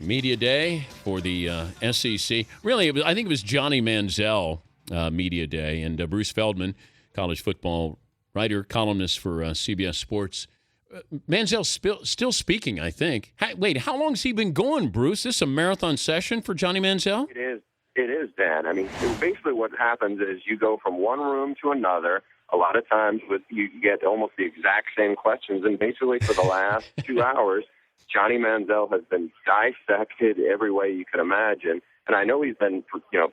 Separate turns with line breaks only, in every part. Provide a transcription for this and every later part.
Media Day for the SEC. Really, I think it was Johnny Manziel Media Day, and Bruce Feldman, college football writer, columnist for CBS Sports. Manziel still speaking, I think. Wait, how long has he been going, Bruce? This a marathon session for Johnny Manziel?
It is. It is, Dan. I mean, basically what happens is you go from one room to another. A lot of times you get almost the exact same questions, and basically for the last 2 hours, Johnny Manziel has been dissected every way you could imagine. And I know he's been,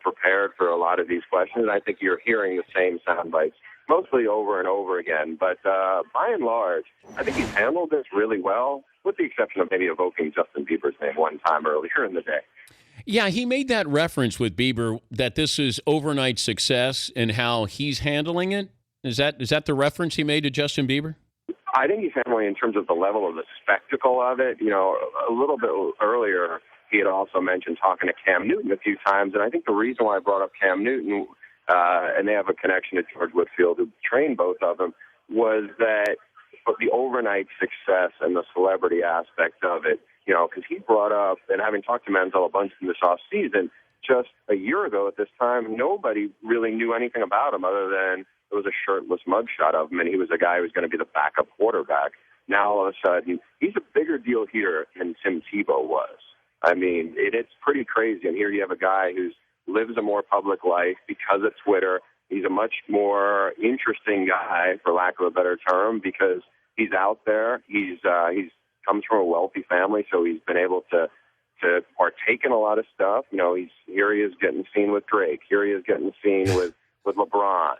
prepared for a lot of these questions, and I think you're hearing the same sound bites mostly over and over again. But by and large, I think he's handled this really well, with the exception of maybe evoking Justin Bieber's name one time earlier in the day.
Yeah, he made that reference with Bieber that this is overnight success and how he's handling it. Is that the reference he made to Justin Bieber?
I think he's handling in terms of the level of the spectacle of it. A little bit earlier, he had also mentioned talking to Cam Newton a few times, and I think the reason why I brought up Cam Newton, and they have a connection to George Whitfield, who trained both of them, was that the overnight success and the celebrity aspect of it, because he brought up, and having talked to Manziel a bunch in this offseason, just a year ago at this time, nobody really knew anything about him other than it was a shirtless mugshot of him, and he was a guy who was going to be the backup quarterback. Now, all of a sudden, he's a bigger deal here than Tim Tebow was. I mean, it's pretty crazy. And here you have a guy who lives a more public life because of Twitter. He's a much more interesting guy, for lack of a better term, because he's out there. He's comes from a wealthy family, so he's been able to partake in a lot of stuff. Here he is getting seen with Drake. Here he is getting seen with LeBron.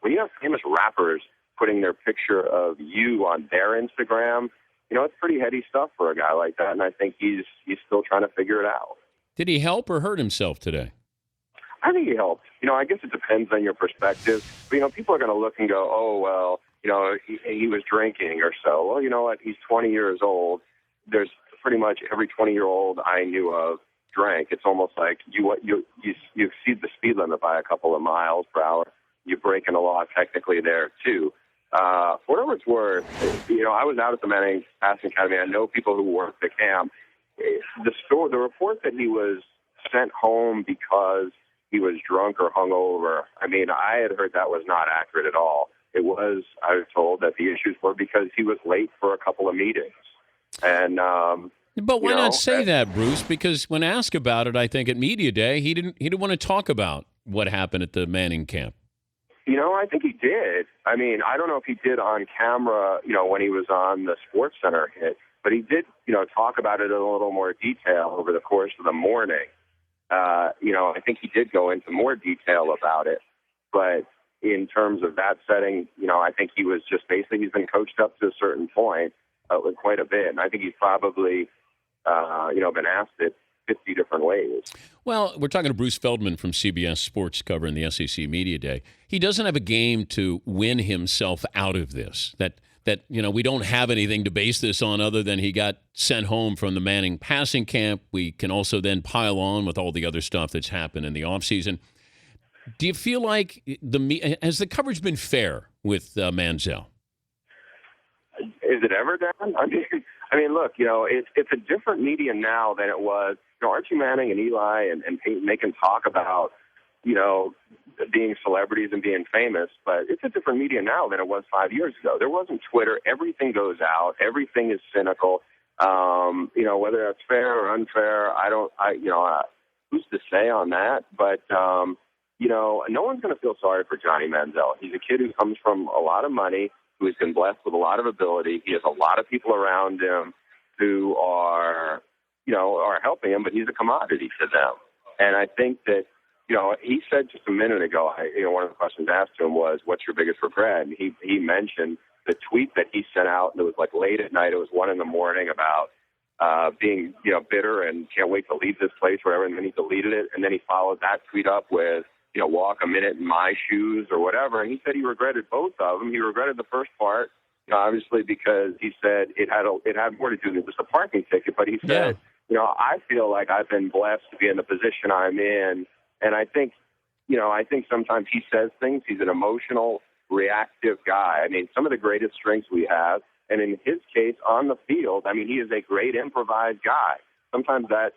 When you have famous rappers putting their picture of you on their Instagram, it's pretty heady stuff for a guy like that, and I think he's still trying to figure it out.
Did he help or hurt himself today?
I think he helped. I guess it depends on your perspective. But, people are going to look and go, oh, well, he was drinking or so. Well, you know what? He's 20 years old. There's pretty much every 20-year-old I knew of drank. It's almost like you exceed the speed limit by a couple of miles per hour. You're breaking the law technically there, too. Whatever it's worth, I was out at the Manning Passing Academy. I know people who work the camp. The report that he was sent home because he was drunk or hungover, I mean, I had heard that was not accurate at all. I was told that the issues were because he was late for a couple of meetings. And
but why not say that, Bruce? Because when asked about it, I think at Media Day, he didn't want to talk about what happened at the Manning camp.
I think he did. I mean, I don't know if he did on camera, when he was on the Sports Center hit, but he did, talk about it in a little more detail over the course of the morning. I think he did go into more detail about it, but in terms of that setting, I think he was just basically, he's been coached up to a certain point with quite a bit, and I think he's probably, been asked it 50 different ways.
Well, we're talking to Bruce Feldman from CBS Sports covering the SEC Media Day. He doesn't have a game to win himself out of this. That we don't have anything to base this on other than he got sent home from the Manning passing camp. We can also then pile on with all the other stuff that's happened in the offseason. Do you feel like has the coverage been fair with Manziel?
Is it ever done? I mean, look, it's a different media now than it was. Archie Manning and Eli and Peyton, they can talk about, being celebrities and being famous, but it's a different media now than it was 5 years ago. There wasn't Twitter. Everything goes out. Everything is cynical. Whether that's fair or unfair, who's to say on that? But, no one's going to feel sorry for Johnny Manziel. He's a kid who comes from a lot of money, who has been blessed with a lot of ability. He has a lot of people around him who are helping him, but he's a commodity to them. And I think that, he said just a minute ago, one of the questions asked to him was, what's your biggest regret? And he mentioned the tweet that he sent out, and it was like late at night. It was 1 a.m. about being, bitter and can't wait to leave this place, whatever. And then he deleted it. And then he followed that tweet up with, walk a minute in my shoes or whatever. And he said he regretted both of them. He regretted the first part, obviously, because he said it had more to do with just a parking ticket. But he said, I feel like I've been blessed to be in the position I'm in. And I think sometimes he says things. He's an emotional, reactive guy. I mean, some of the greatest strengths we have, and in his case, on the field, I mean, he is a great improvised guy. sometimes that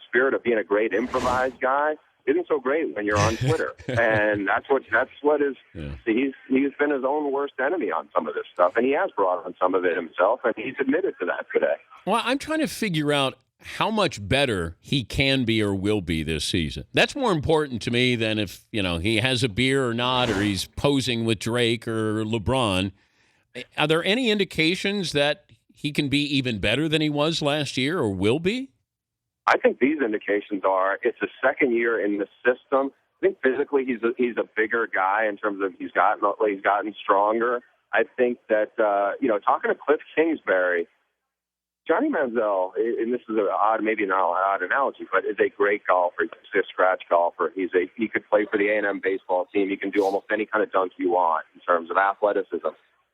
spirit of being a great improvised guy isn't so great when you're on Twitter. And that's what is.
Yeah.
He's been his own worst enemy on some of this stuff, and he has brought on some of it himself, and he's admitted to that today.
Well, I'm trying to figure out how much better he can be or will be this season. That's more important to me than if, he has a beer or not, or he's posing with Drake or LeBron. Are there any indications that he can be even better than he was last year or will be?
I think these indications are it's a second year in the system. I think physically he's a bigger guy in terms of he's gotten stronger. I think that talking to Cliff Kingsbury, Johnny Manziel, and this is maybe an odd analogy, but is a great golfer. He's a scratch golfer. He could play for the A&M baseball team. He can do almost any kind of dunk you want in terms of athleticism.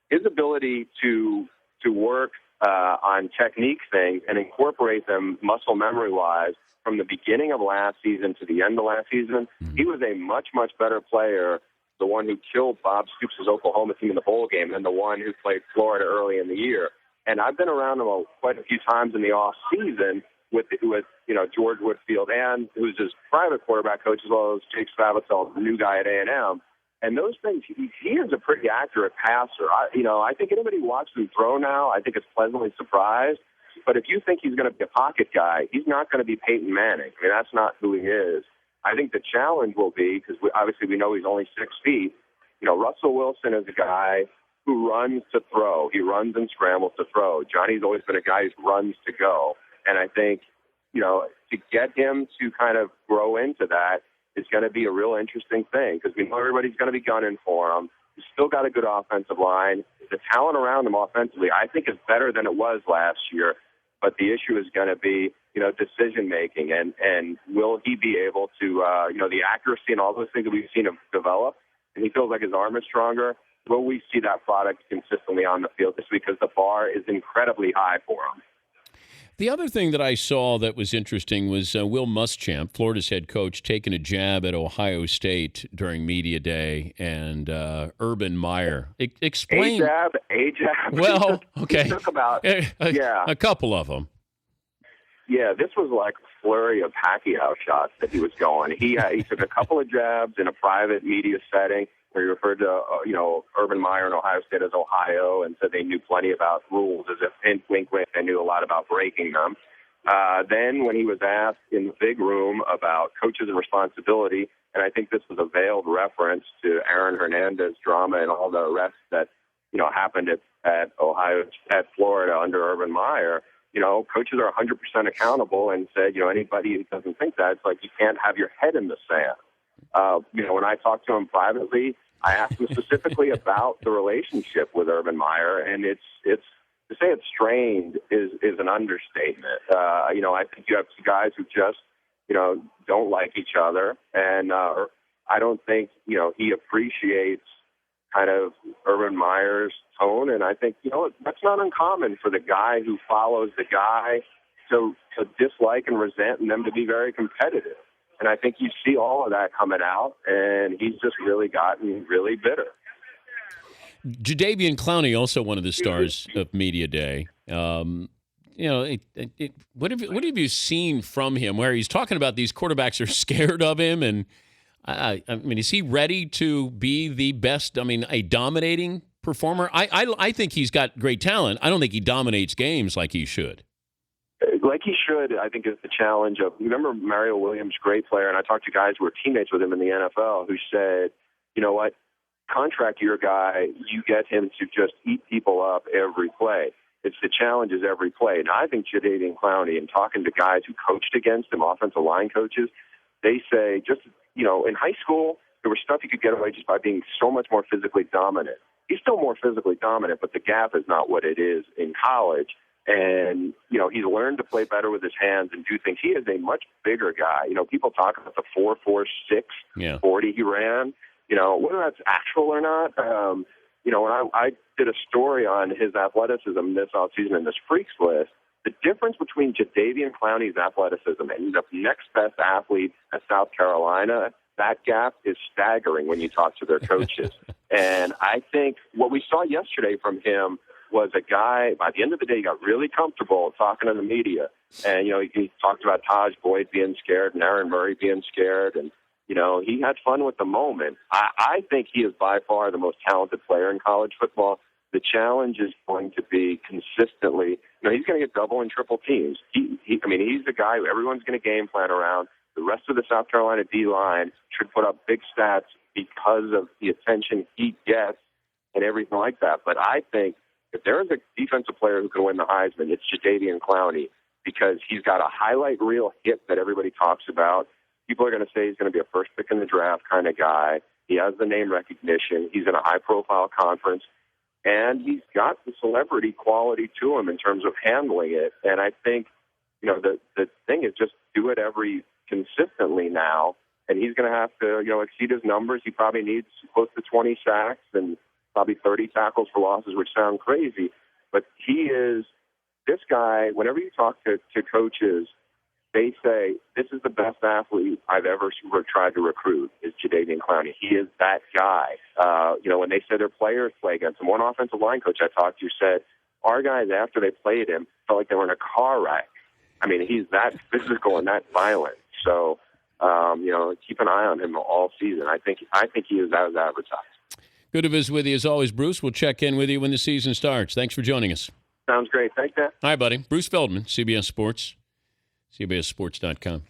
His ability to work on technique things and incorporate them muscle memory-wise from the beginning of last season to the end of last season, he was a much, much better player, the one who killed Bob Stoops' Oklahoma team in the bowl game, than the one who played Florida early in the year. And I've been around him quite a few times in the off season with George Whitfield, and who's his private quarterback coach, as well as Jake Spavital, the new guy at A&M. And those things, he is a pretty accurate passer. I think anybody who watches him throw now, I think is pleasantly surprised. But if you think he's going to be a pocket guy, he's not going to be Peyton Manning. I mean, that's not who he is. I think the challenge will be, because obviously we know he's only 6 feet, Russell Wilson is a guy who runs to throw. He runs and scrambles to throw. Johnny's always been a guy who runs to go. And I think, to get him to kind of grow into that is going to be a real interesting thing, because we know everybody's going to be gunning for him. He's still got a good offensive line. The talent around him offensively, I think, is better than it was last year. But the issue is going to be, decision-making. And will he be able to, the accuracy and all those things that we've seen him develop, and he feels like his arm is stronger, will we see that product consistently on the field this week? Because the bar is incredibly high for him.
The other thing that I saw that was interesting was Will Muschamp, Florida's head coach, taking a jab at Ohio State during media day, and Urban Meyer. Explain.
A jab.
Well, okay.
He took about,
a couple of them.
Yeah, this was like a flurry of Pacquiao shots that he was going. He took a couple of jabs in a private media setting where he referred to, Urban Meyer and Ohio State as Ohio, and said they knew plenty about rules, as if, hint, wink, wink, they knew a lot about breaking them. Then when he was asked in the big room about coaches and responsibility, and I think this was a veiled reference to Aaron Hernandez drama and all the rest that, happened at Florida under Urban Meyer, coaches are 100% accountable, and said, anybody who doesn't think that, it's like you can't have your head in the sand. When I talked to him privately, I asked him specifically about the relationship with Urban Meyer, and it's to say it's strained is an understatement. I think you have two guys who just, don't like each other, and I don't think, he appreciates kind of Urban Meyer's tone, and I think, that's not uncommon for the guy who follows the guy to dislike and resent, and them to be very competitive. And I think you see all of that coming out, and he's just really gotten really bitter.
Jadeveon Clowney, also one of the stars of Media Day. What have you seen from him where he's talking about these quarterbacks are scared of him? And, I mean, is he ready to be the best, a dominating performer? I think he's got great talent. I don't think he dominates games like he should.
Like he should, I think, is the challenge of, remember Mario Williams, great player, and I talked to guys who were teammates with him in the NFL who said, you know what, contract your guy, you get him to just eat people up every play. It's the challenge is every play. And I think Jadeveon Clowney, and talking to guys who coached against him, offensive line coaches, they say just, in high school, there was stuff you could get away just by being so much more physically dominant. He's still more physically dominant, but the gap is not what it is in college. And, he's learned to play better with his hands and do things. He is a much bigger guy. People talk about the 4.46 40 he ran. Whether that's actual or not, when I did a story on his athleticism this offseason in this freaks list, the difference between Jadeveon Clowney's athleticism and the next best athlete at South Carolina, that gap is staggering when you talk to their coaches. And I think what we saw yesterday from him was a guy, by the end of the day, he got really comfortable talking to the media. And, he talked about Taj Boyd being scared and Aaron Murray being scared. And, he had fun with the moment. I think he is by far the most talented player in college football. The challenge is going to be consistently, he's going to get double and triple teams. He's the guy who everyone's going to game plan around. The rest of the South Carolina D-line should put up big stats because of the attention he gets and everything like that. But I think if there is a defensive player who can win the Heisman, it's Jadeveon Clowney, because he's got a highlight reel hit that everybody talks about. People are going to say he's going to be a first pick in the draft kind of guy. He has the name recognition. He's in a high-profile conference. And he's got the celebrity quality to him in terms of handling it. And I think, the thing is just do it consistently now. And he's going to have to, exceed his numbers. He probably needs close to 20 sacks and probably 30 tackles for losses, which sound crazy. But he is this guy. Whenever you talk to coaches, they say, this is the best athlete I've ever tried to recruit, is Jadeveon Clowney. He is that guy. When they said their players play against him, one offensive line coach I talked to said, our guys, after they played him, felt like they were in a car wreck. He's that physical and that violent. So, keep an eye on him all season. I think he is as advertised.
Good to visit with you as always, Bruce. We'll check in with you when the season starts. Thanks for joining us.
Sounds great. Thanks, Dan.
Hi, buddy. Bruce Feldman, CBS Sports, CBSSports.com.